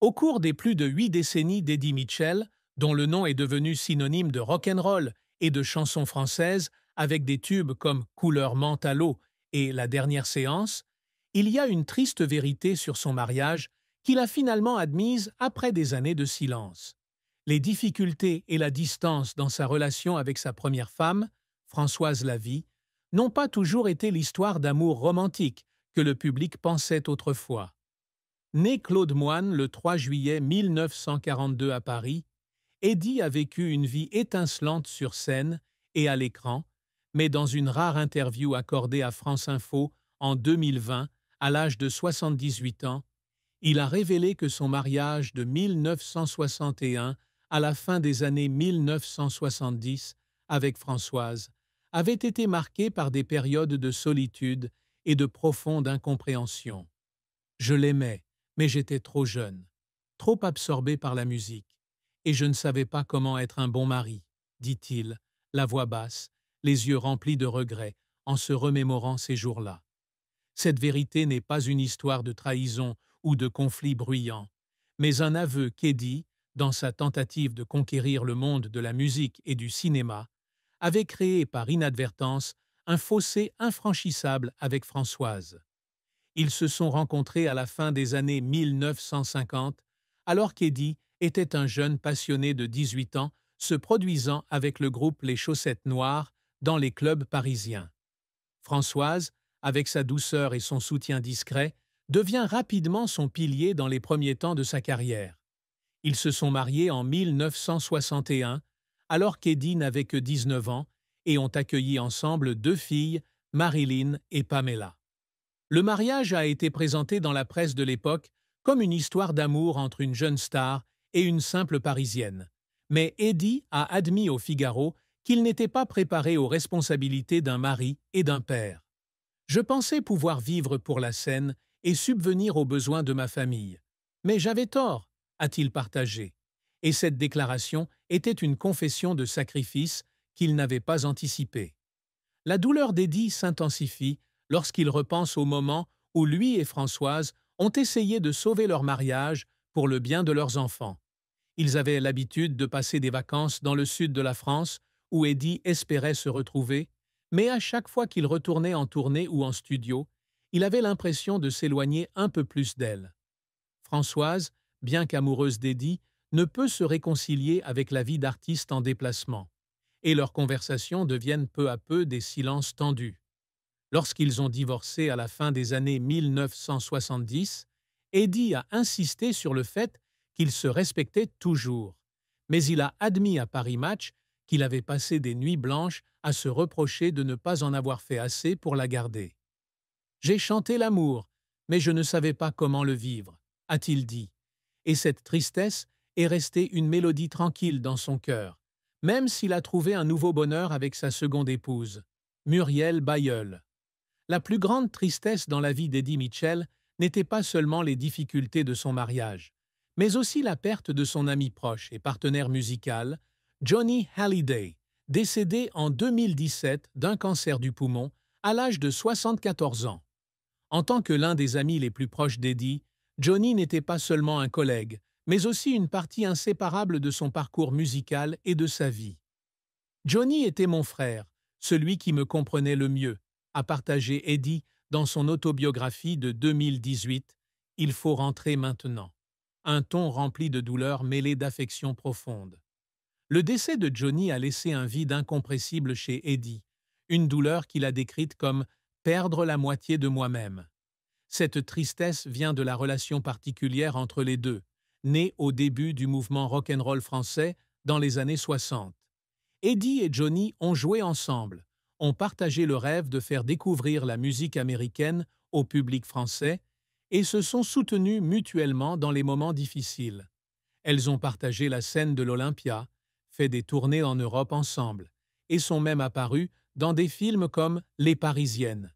Au cours des plus de 8 décennies d'Eddie Mitchell, dont le nom est devenu synonyme de rock'n'roll et de chansons françaises avec des tubes comme Couleur menthe à l'eau et La dernière séance, il y a une triste vérité sur son mariage qu'il a finalement admise après des années de silence. Les difficultés et la distance dans sa relation avec sa première femme, Françoise Lavie, n'ont pas toujours été l'histoire d'amour romantique que le public pensait autrefois. Né Claude Moine le 3 juillet 1942 à Paris, Eddie a vécu une vie étincelante sur scène et à l'écran, mais dans une rare interview accordée à France Info en 2020, à l'âge de 78 ans, il a révélé que son mariage de 1961 à la fin des années 1970 avec Françoise avait été marqué par des périodes de solitude et de profonde incompréhension. Je l'aimais, mais j'étais trop jeune, trop absorbé par la musique, et je ne savais pas comment être un bon mari, dit-il, la voix basse, les yeux remplis de regrets, en se remémorant ces jours-là. Cette vérité n'est pas une histoire de trahison ou de conflit bruyant, mais un aveu qu'Eddie, dans sa tentative de conquérir le monde de la musique et du cinéma, avait créé par inadvertance un fossé infranchissable avec Françoise. Ils se sont rencontrés à la fin des années 1950, alors qu'Eddie était un jeune passionné de 18 ans se produisant avec le groupe Les Chaussettes Noires dans les clubs parisiens. Françoise, avec sa douceur et son soutien discret, devient rapidement son pilier dans les premiers temps de sa carrière. Ils se sont mariés en 1961, alors qu'Eddie n'avait que 19 ans, et ont accueilli ensemble 2 filles, Marilyn et Pamela. Le mariage a été présenté dans la presse de l'époque comme une histoire d'amour entre une jeune star et une simple Parisienne. Mais Eddie a admis au Figaro qu'il n'était pas préparé aux responsabilités d'un mari et d'un père. Je pensais pouvoir vivre pour la scène et subvenir aux besoins de ma famille. Mais j'avais tort, a-t-il partagé. Et cette déclaration était une confession de sacrifice qu'il n'avait pas anticipée. La douleur d'Eddie s'intensifie lorsqu'il repense au moment où lui et Françoise ont essayé de sauver leur mariage pour le bien de leurs enfants. Ils avaient l'habitude de passer des vacances dans le sud de la France où Eddie espérait se retrouver, mais à chaque fois qu'il retournait en tournée ou en studio, il avait l'impression de s'éloigner un peu plus d'elle. Françoise, bien qu'amoureuse d'Eddie, ne peut se réconcilier avec la vie d'artiste en déplacement, et leurs conversations deviennent peu à peu des silences tendus. Lorsqu'ils ont divorcé à la fin des années 1970, Eddie a insisté sur le fait qu'ils se respectaient toujours, mais il a admis à Paris Match qu'il avait passé des nuits blanches à se reprocher de ne pas en avoir fait assez pour la garder. « J'ai chanté l'amour, mais je ne savais pas comment le vivre », a-t-il dit, et cette tristesse est restée une mélodie tranquille dans son cœur, même s'il a trouvé un nouveau bonheur avec sa seconde épouse, Muriel Bailleul. La plus grande tristesse dans la vie d'Eddie Mitchell n'était pas seulement les difficultés de son mariage, mais aussi la perte de son ami proche et partenaire musical, Johnny Hallyday, décédé en 2017 d'un cancer du poumon à l'âge de 74 ans. En tant que l'un des amis les plus proches d'Eddie, Johnny n'était pas seulement un collègue, mais aussi une partie inséparable de son parcours musical et de sa vie. « Johnny était mon frère, celui qui me comprenait le mieux », a partagé Eddie dans son autobiographie de 2018 « Il faut rentrer maintenant », un ton rempli de douleur mêlée d'affection profonde. Le décès de Johnny a laissé un vide incompressible chez Eddie, une douleur qu'il a décrite comme « perdre la moitié de moi-même ». Cette tristesse vient de la relation particulière entre les deux, née au début du mouvement rock'n'roll français dans les années 60. Eddie et Johnny ont joué ensemble, ont partagé le rêve de faire découvrir la musique américaine au public français et se sont soutenus mutuellement dans les moments difficiles. Elles ont partagé la scène de l'Olympia, fait des tournées en Europe ensemble, et sont même apparues dans des films comme Les Parisiennes.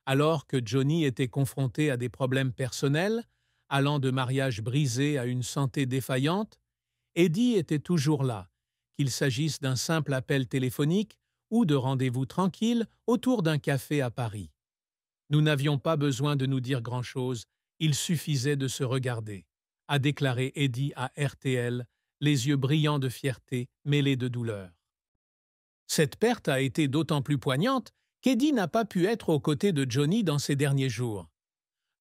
Alors que Johnny était confronté à des problèmes personnels, allant de mariage brisé à une santé défaillante, Eddie était toujours là, qu'il s'agisse d'un simple appel téléphonique ou de rendez-vous tranquilles autour d'un café à Paris. Nous n'avions pas besoin de nous dire grand-chose, il suffisait de se regarder, a déclaré Eddie à RTL, les yeux brillants de fierté mêlés de douleur. Cette perte a été d'autant plus poignante qu'Eddie n'a pas pu être aux côtés de Johnny dans ces derniers jours.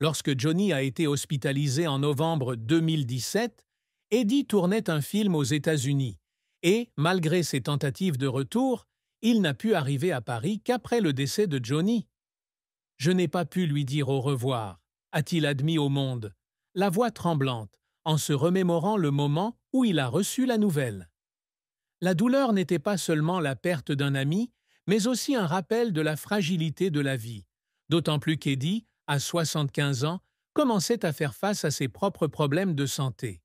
Lorsque Johnny a été hospitalisé en novembre 2017, Eddie tournait un film aux États-Unis et, malgré ses tentatives de retour, il n'a pu arriver à Paris qu'après le décès de Johnny. « Je n'ai pas pu lui dire au revoir », a-t-il admis au Monde, la voix tremblante, en se remémorant le moment où il a reçu la nouvelle. La douleur n'était pas seulement la perte d'un ami, mais aussi un rappel de la fragilité de la vie, d'autant plus qu'Eddie, à 75 ans, commençait à faire face à ses propres problèmes de santé.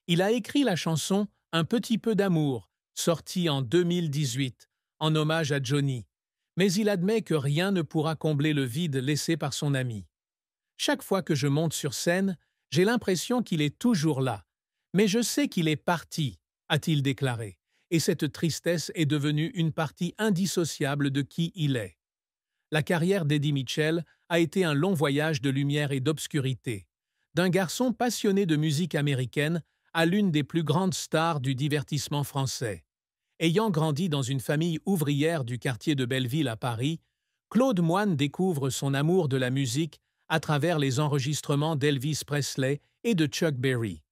Il a écrit la chanson « Un petit peu d'amour », sortie en 2018, en hommage à Johnny, mais il admet que rien ne pourra combler le vide laissé par son ami. « Chaque fois que je monte sur scène, j'ai l'impression qu'il est toujours là, mais je sais qu'il est parti », a-t-il déclaré, et cette tristesse est devenue une partie indissociable de qui il est. La carrière d'Eddie Mitchell a été un long voyage de lumière et d'obscurité, d'un garçon passionné de musique américaine à l'une des plus grandes stars du divertissement français. Ayant grandi dans une famille ouvrière du quartier de Belleville à Paris, Claude Moine découvre son amour de la musique à travers les enregistrements d'Elvis Presley et de Chuck Berry.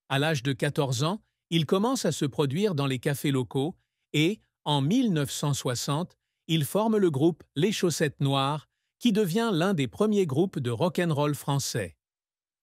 À l'âge de 14 ans, il commence à se produire dans les cafés locaux et, en 1960, il forme le groupe Les Chaussettes Noires, qui devient l'un des premiers groupes de rock'n'roll français.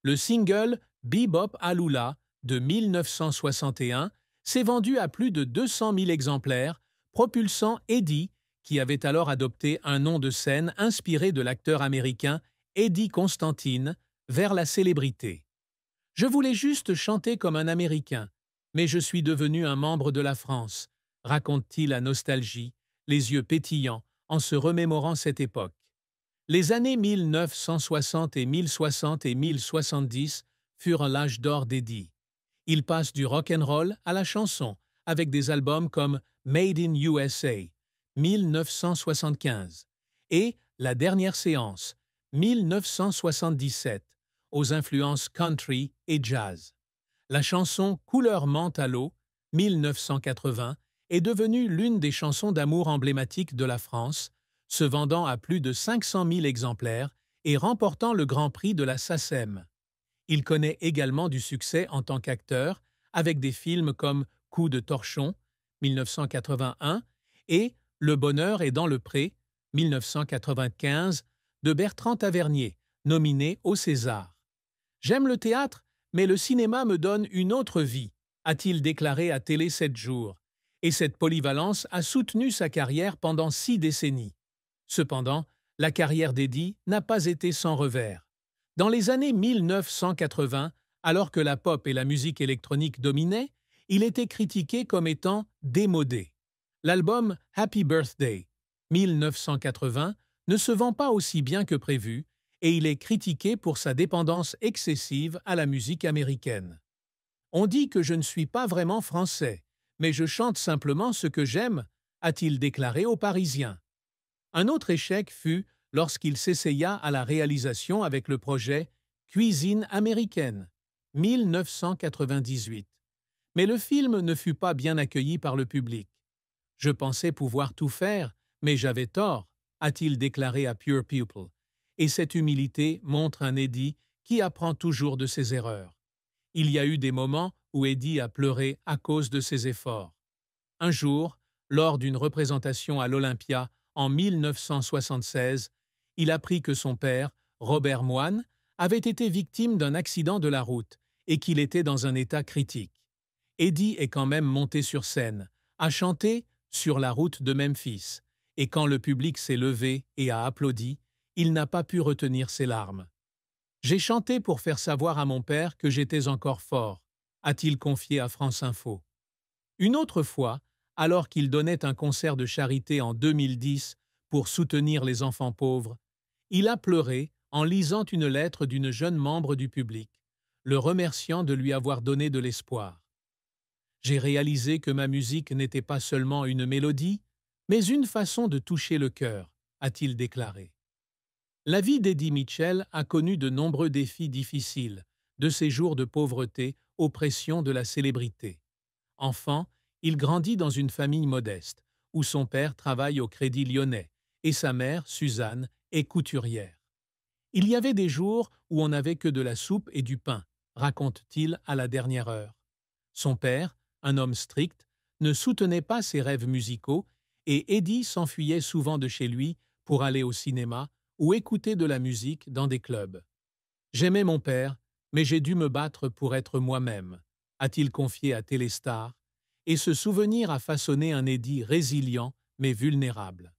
Le single « Bebop Alula » de 1961 s'est vendu à plus de 200 000 exemplaires, propulsant Eddie, qui avait alors adopté un nom de scène inspiré de l'acteur américain Eddie Constantine, vers la célébrité. « Je voulais juste chanter comme un Américain, mais je suis devenu un membre de la France », raconte-t-il à Nostalgie, les yeux pétillants, en se remémorant cette époque. Les années 1960 et 1060 et 1070 furent l'âge d'or d'Eddie. Il passe du rock'n'roll à la chanson, avec des albums comme Made in USA, 1975, et La Dernière Séance, 1977, aux influences country et jazz. La chanson Couleur menthe à l'eau, 1980, est devenue l'une des chansons d'amour emblématiques de la France, se vendant à plus de 500 000 exemplaires et remportant le Grand Prix de la SACEM. Il connaît également du succès en tant qu'acteur, avec des films comme Coup de torchon, 1981, et Le bonheur est dans le pré, 1995, de Bertrand Tavernier, nominé au César. « J'aime le théâtre, mais le cinéma me donne une autre vie », a-t-il déclaré à Télé 7 jours, et cette polyvalence a soutenu sa carrière pendant 6 décennies. Cependant, la carrière d'Eddie n'a pas été sans revers. Dans les années 1980, alors que la pop et la musique électronique dominaient, il était critiqué comme étant démodé. L'album Happy Birthday, 1980, ne se vend pas aussi bien que prévu et il est critiqué pour sa dépendance excessive à la musique américaine. « On dit que je ne suis pas vraiment français, mais je chante simplement ce que j'aime », a-t-il déclaré aux Parisiens. Un autre échec fut lorsqu'il s'essaya à la réalisation avec le projet Cuisine américaine, 1998. Mais le film ne fut pas bien accueilli par le public. « Je pensais pouvoir tout faire, mais j'avais tort », a-t-il déclaré à Pure People. Et cette humilité montre un Eddie qui apprend toujours de ses erreurs. Il y a eu des moments où Eddie a pleuré à cause de ses efforts. Un jour, lors d'une représentation à l'Olympia en 1976, il apprit que son père, Robert Moine, avait été victime d'un accident de la route et qu'il était dans un état critique. Eddie est quand même monté sur scène, a chanté « Sur la route de Memphis » et quand le public s'est levé et a applaudi, il n'a pas pu retenir ses larmes. « J'ai chanté pour faire savoir à mon père que j'étais encore fort », a-t-il confié à France Info. Une autre fois, alors qu'il donnait un concert de charité en 2010 pour soutenir les enfants pauvres, il a pleuré en lisant une lettre d'une jeune membre du public, le remerciant de lui avoir donné de l'espoir. « J'ai réalisé que ma musique n'était pas seulement une mélodie, mais une façon de toucher le cœur », a-t-il déclaré. La vie d'Eddie Mitchell a connu de nombreux défis difficiles, de ses jours de pauvreté aux pressions de la célébrité. Enfant, il grandit dans une famille modeste, où son père travaille au Crédit Lyonnais et sa mère, Suzanne, est couturière. Il y avait des jours où on n'avait que de la soupe et du pain, raconte-t-il à la dernière heure. Son père, un homme strict, ne soutenait pas ses rêves musicaux et Eddie s'enfuyait souvent de chez lui pour aller au cinéma ou écouter de la musique dans des clubs. J'aimais mon père, mais j'ai dû me battre pour être moi-même, a-t-il confié à Téléstar, et ce souvenir a façonné un Eddie résilient mais vulnérable.